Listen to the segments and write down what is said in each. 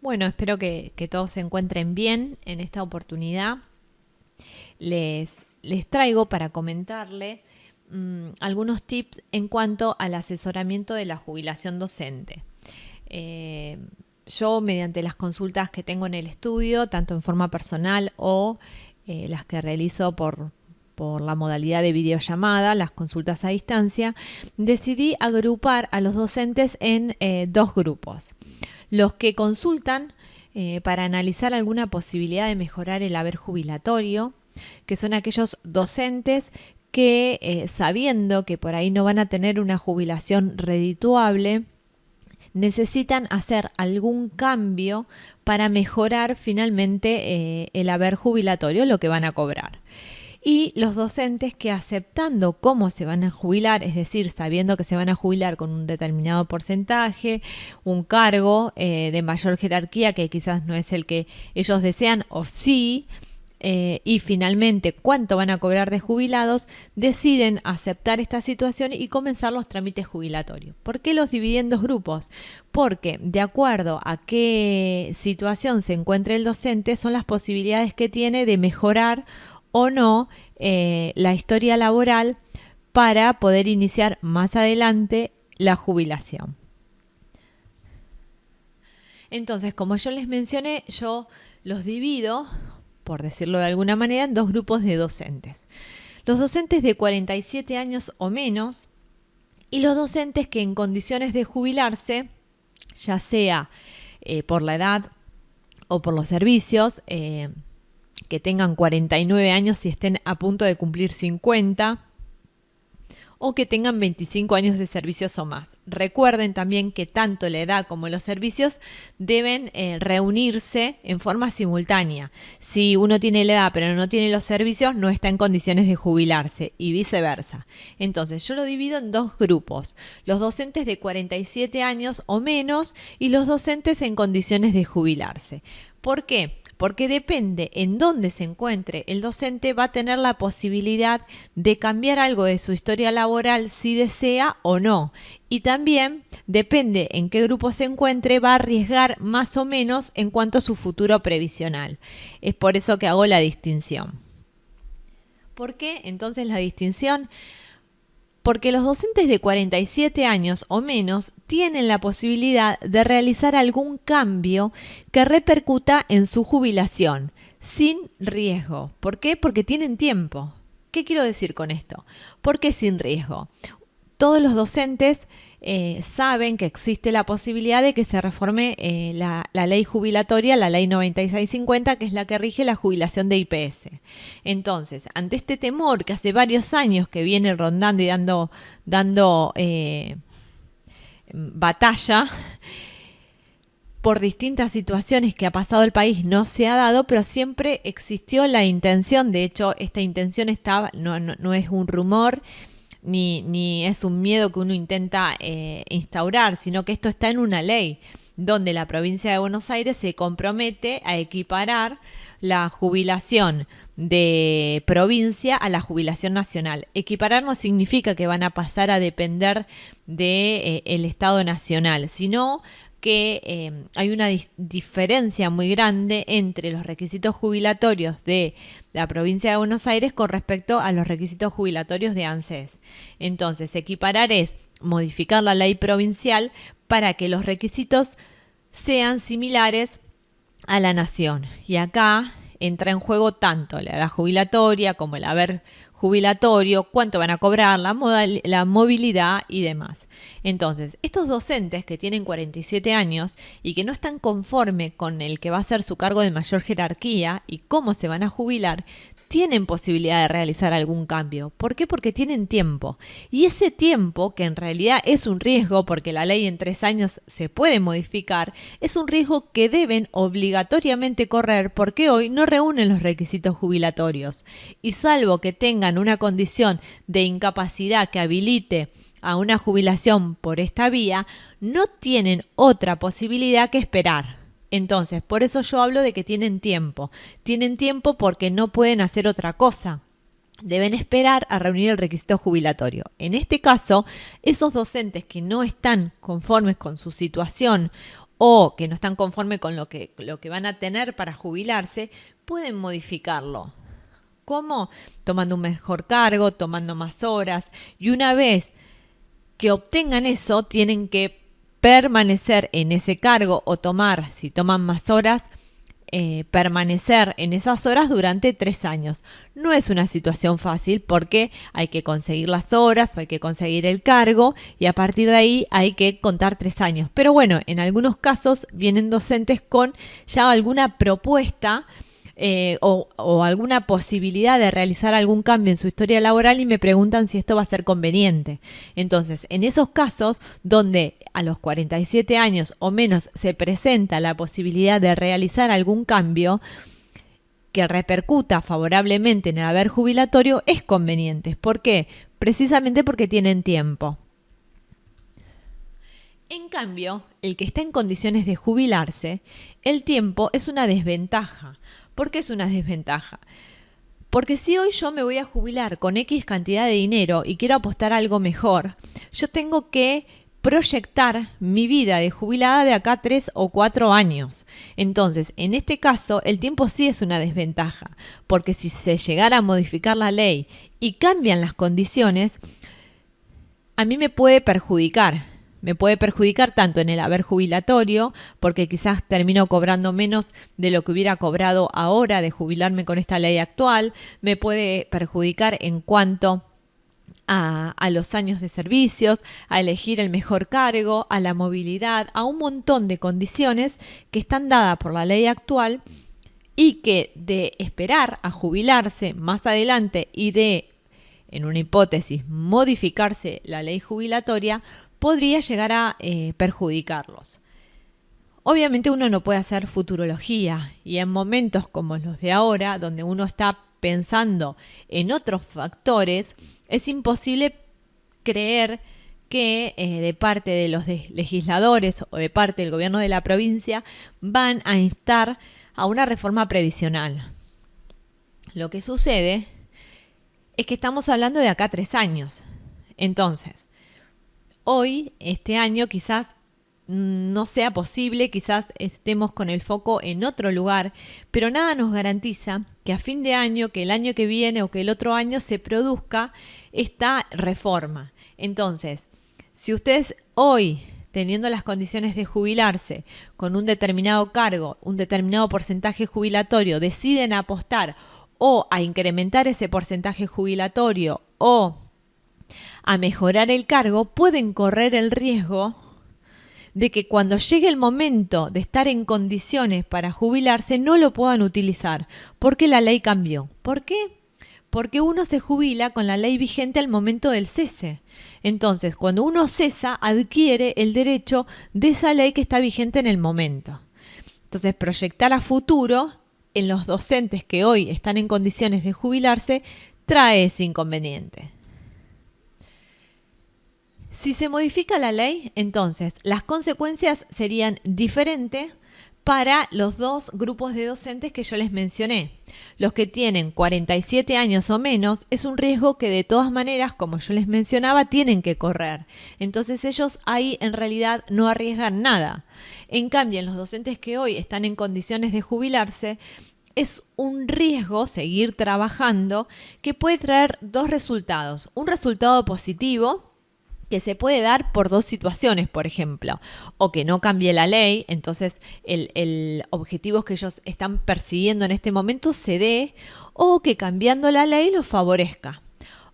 Bueno, espero que todos se encuentren bien en esta oportunidad. Les, les traigo para comentarle algunos tips en cuanto al asesoramiento de la jubilación docente. Eh, yo, mediante las consultas que tengo en el estudio, tanto en forma personal o las que realizo por la modalidad de videollamada, las consultas a distancia, decidí agrupar a los docentes en dos grupos. Los que consultan para analizar alguna posibilidad de mejorar el haber jubilatorio, que son aquellos docentes que, sabiendo que por ahí no van a tener una jubilación redituable, necesitan hacer algún cambio para mejorar finalmente el haber jubilatorio, lo que van a cobrar. Y los docentes que, aceptando cómo se van a jubilar, es decir, sabiendo que se van a jubilar con un determinado porcentaje, un cargo de mayor jerarquía que quizás no es el que ellos desean o sí, y finalmente cuánto van a cobrar de jubilados, deciden aceptar esta situación y comenzar los trámites jubilatorios. ¿Por qué los dividen en dos grupos? Porque de acuerdo a qué situación se encuentre el docente son las posibilidades que tiene de mejorar o no la historia laboral para poder iniciar más adelante la jubilación. Entonces, como yo les mencioné, yo los divido, por decirlo de alguna manera, en dos grupos de docentes. Los docentes de 47 años o menos y los docentes que en condiciones de jubilarse, ya sea por la edad o por los servicios, que tengan 49 años y estén a punto de cumplir 50, o que tengan 25 años de servicios o más. Recuerden también que tanto la edad como los servicios deben reunirse en forma simultánea. Si uno tiene la edad pero no tiene los servicios, no está en condiciones de jubilarse y viceversa. Entonces yo lo divido en dos grupos: los docentes de 47 años o menos y los docentes en condiciones de jubilarse. ¿Por qué? Porque depende en dónde se encuentre el docente, va a tener la posibilidad de cambiar algo de su historia laboral si desea o no. Y también depende en qué grupo se encuentre, va a arriesgar más o menos en cuanto a su futuro previsional. Es por eso que hago la distinción. ¿Por qué entonces la distinción? Porque los docentes de 47 años o menos tienen la posibilidad de realizar algún cambio que repercuta en su jubilación, sin riesgo. ¿Por qué? Porque tienen tiempo. ¿Qué quiero decir con esto? ¿Por qué sin riesgo? Todos los docentes saben que existe la posibilidad de que se reforme la ley jubilatoria, la ley 9650, que es la que rige la jubilación de IPS. Entonces, ante este temor que hace varios años que viene rondando y dando batalla, por distintas situaciones que ha pasado el país, no se ha dado, pero siempre existió la intención. De hecho, esta intención no es un rumor, ni es un miedo que uno intenta instaurar, sino que esto está en una ley donde la provincia de Buenos Aires se compromete a equiparar la jubilación de provincia a la jubilación nacional. Equiparar no significa que van a pasar a depender del Estado nacional, sino que hay una diferencia muy grande entre los requisitos jubilatorios de la provincia de Buenos Aires con respecto a los requisitos jubilatorios de ANSES. Entonces, equiparar es modificar la ley provincial para que los requisitos sean similares a la nación. Y acá entra en juego tanto la edad jubilatoria como el haber jubilatorio, cuánto van a cobrar, la movilidad y demás. Entonces, estos docentes que tienen 47 años y que no están conforme con el que va a ser su cargo de mayor jerarquía y cómo se van a jubilar, tienen posibilidad de realizar algún cambio. ¿Por qué? Porque tienen tiempo. Y ese tiempo, que en realidad es un riesgo, porque la ley en 3 años se puede modificar, es un riesgo que deben obligatoriamente correr porque hoy no reúnen los requisitos jubilatorios. Y salvo que tengan una condición de incapacidad que habilite a una jubilación por esta vía, no tienen otra posibilidad que esperar. Entonces, por eso yo hablo de que tienen tiempo. Tienen tiempo porque no pueden hacer otra cosa. Deben esperar a reunir el requisito jubilatorio. En este caso, esos docentes que no están conformes con su situación o que no están conformes con lo que van a tener para jubilarse, pueden modificarlo. ¿Cómo? Tomando un mejor cargo, tomando más horas, y una vez que obtengan eso, tienen que permanecer en ese cargo o tomar, si toman más horas, permanecer en esas horas durante 3 años. No es una situación fácil porque hay que conseguir las horas o hay que conseguir el cargo y a partir de ahí hay que contar 3 años. Pero bueno, en algunos casos vienen docentes con ya alguna propuesta o alguna posibilidad de realizar algún cambio en su historia laboral y me preguntan si esto va a ser conveniente. Entonces, en esos casos donde a los 47 años o menos se presenta la posibilidad de realizar algún cambio que repercuta favorablemente en el haber jubilatorio, es conveniente. ¿Por qué? Precisamente porque tienen tiempo. En cambio, el que está en condiciones de jubilarse, el tiempo es una desventaja. ¿Por qué es una desventaja? Porque si hoy yo me voy a jubilar con X cantidad de dinero y quiero apostar a algo mejor, yo tengo que proyectar mi vida de jubilada de acá 3 o 4 años. Entonces, en este caso, el tiempo sí es una desventaja, porque si se llegara a modificar la ley y cambian las condiciones, a mí me puede perjudicar. Me puede perjudicar tanto en el haber jubilatorio, porque quizás termino cobrando menos de lo que hubiera cobrado ahora de jubilarme con esta ley actual. Me puede perjudicar en cuanto a los años de servicios, a elegir el mejor cargo, a la movilidad, a un montón de condiciones que están dadas por la ley actual y que de esperar a jubilarse más adelante y de, en una hipótesis, modificarse la ley jubilatoria, podría llegar a perjudicarlos. Obviamente uno no puede hacer futurología y en momentos como los de ahora, donde uno está pensando en otros factores, es imposible creer que de parte de los legisladores o de parte del gobierno de la provincia van a instar a una reforma previsional. Lo que sucede es que estamos hablando de acá a 3 años. Entonces, hoy, este año, quizás no sea posible, quizás estemos con el foco en otro lugar, pero nada nos garantiza que a fin de año, que el año que viene o que el otro año se produzca esta reforma. Entonces, si ustedes hoy, teniendo las condiciones de jubilarse con un determinado cargo, un determinado porcentaje jubilatorio, deciden apostar o a incrementar ese porcentaje jubilatorio o a mejorar el cargo, pueden correr el riesgo de que cuando llegue el momento de estar en condiciones para jubilarse no lo puedan utilizar, porque la ley cambió. ¿Por qué? Porque uno se jubila con la ley vigente al momento del cese. Entonces, cuando uno cesa, adquiere el derecho de esa ley que está vigente en el momento. Entonces, proyectar a futuro en los docentes que hoy están en condiciones de jubilarse trae ese inconveniente. Si se modifica la ley, entonces las consecuencias serían diferentes para los dos grupos de docentes que yo les mencioné. Los que tienen 47 años o menos es un riesgo que de todas maneras, como yo les mencionaba, tienen que correr. Entonces ellos ahí en realidad no arriesgan nada. En cambio, en los docentes que hoy están en condiciones de jubilarse, es un riesgo seguir trabajando que puede traer dos resultados. Un resultado positivo, que se puede dar por dos situaciones, por ejemplo, o que no cambie la ley, entonces el objetivo que ellos están persiguiendo en este momento se dé, o que cambiando la ley los favorezca.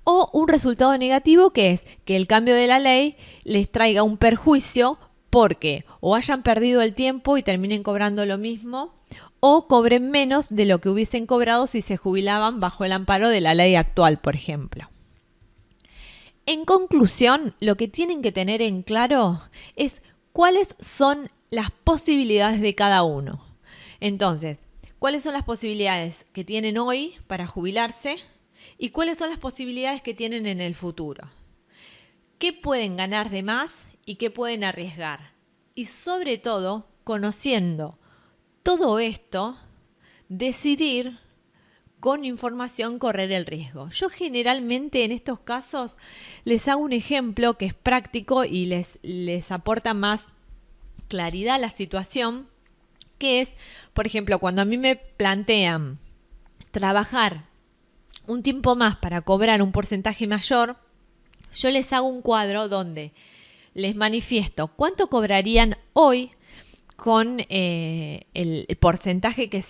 O un resultado negativo que es que el cambio de la ley les traiga un perjuicio porque o hayan perdido el tiempo y terminen cobrando lo mismo, o cobren menos de lo que hubiesen cobrado si se jubilaban bajo el amparo de la ley actual, por ejemplo. En conclusión, lo que tienen que tener en claro es cuáles son las posibilidades de cada uno. Entonces, ¿cuáles son las posibilidades que tienen hoy para jubilarse y cuáles son las posibilidades que tienen en el futuro? ¿Qué pueden ganar de más y qué pueden arriesgar? Y sobre todo, conociendo todo esto, decidir con información correr el riesgo. Yo generalmente en estos casos les hago un ejemplo que es práctico y les aporta más claridad a la situación, que es, por ejemplo, cuando a mí me plantean trabajar un tiempo más para cobrar un porcentaje mayor, yo les hago un cuadro donde les manifiesto cuánto cobrarían hoy con el porcentaje que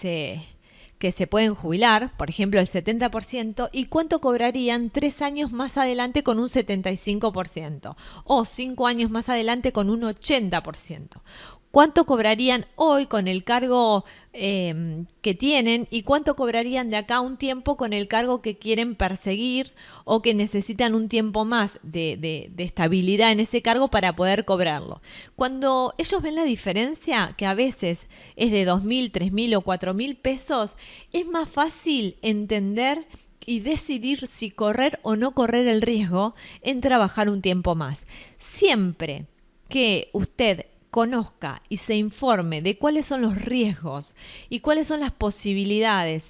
se pueden jubilar, por ejemplo el 70%, y cuánto cobrarían 3 años más adelante con un 75%, o 5 años más adelante con un 80%. ¿Cuánto cobrarían hoy con el cargo que tienen y cuánto cobrarían de acá a un tiempo con el cargo que quieren perseguir o que necesitan un tiempo más de estabilidad en ese cargo para poder cobrarlo? Cuando ellos ven la diferencia, que a veces es de 2.000, 3.000 o 4.000 pesos, es más fácil entender y decidir si correr o no correr el riesgo en trabajar un tiempo más. Siempre que usted conozca y se informe de cuáles son los riesgos y cuáles son las posibilidades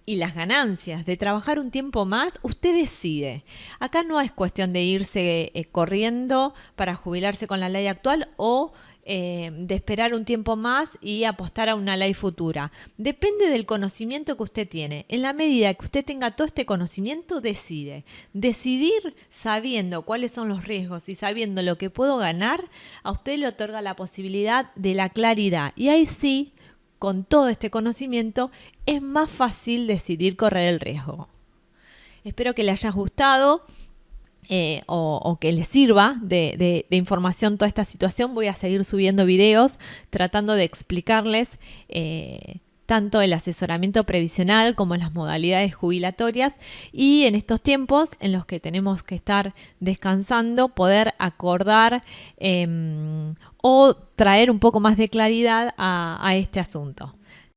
y las ganancias de trabajar un tiempo más, usted decide. Acá no es cuestión de irse corriendo para jubilarse con la ley actual o de esperar un tiempo más y apostar a una ley futura. Depende del conocimiento que usted tiene. En la medida que usted tenga todo este conocimiento, decide. Decidir sabiendo cuáles son los riesgos y sabiendo lo que puedo ganar, a usted le otorga la posibilidad de la claridad. Y ahí sí, con todo este conocimiento, es más fácil decidir correr el riesgo. Espero que le haya gustado. O que les sirva de información toda esta situación. Voy a seguir subiendo videos tratando de explicarles tanto el asesoramiento previsional como las modalidades jubilatorias, y en estos tiempos en los que tenemos que estar descansando, poder acordar o traer un poco más de claridad a este asunto.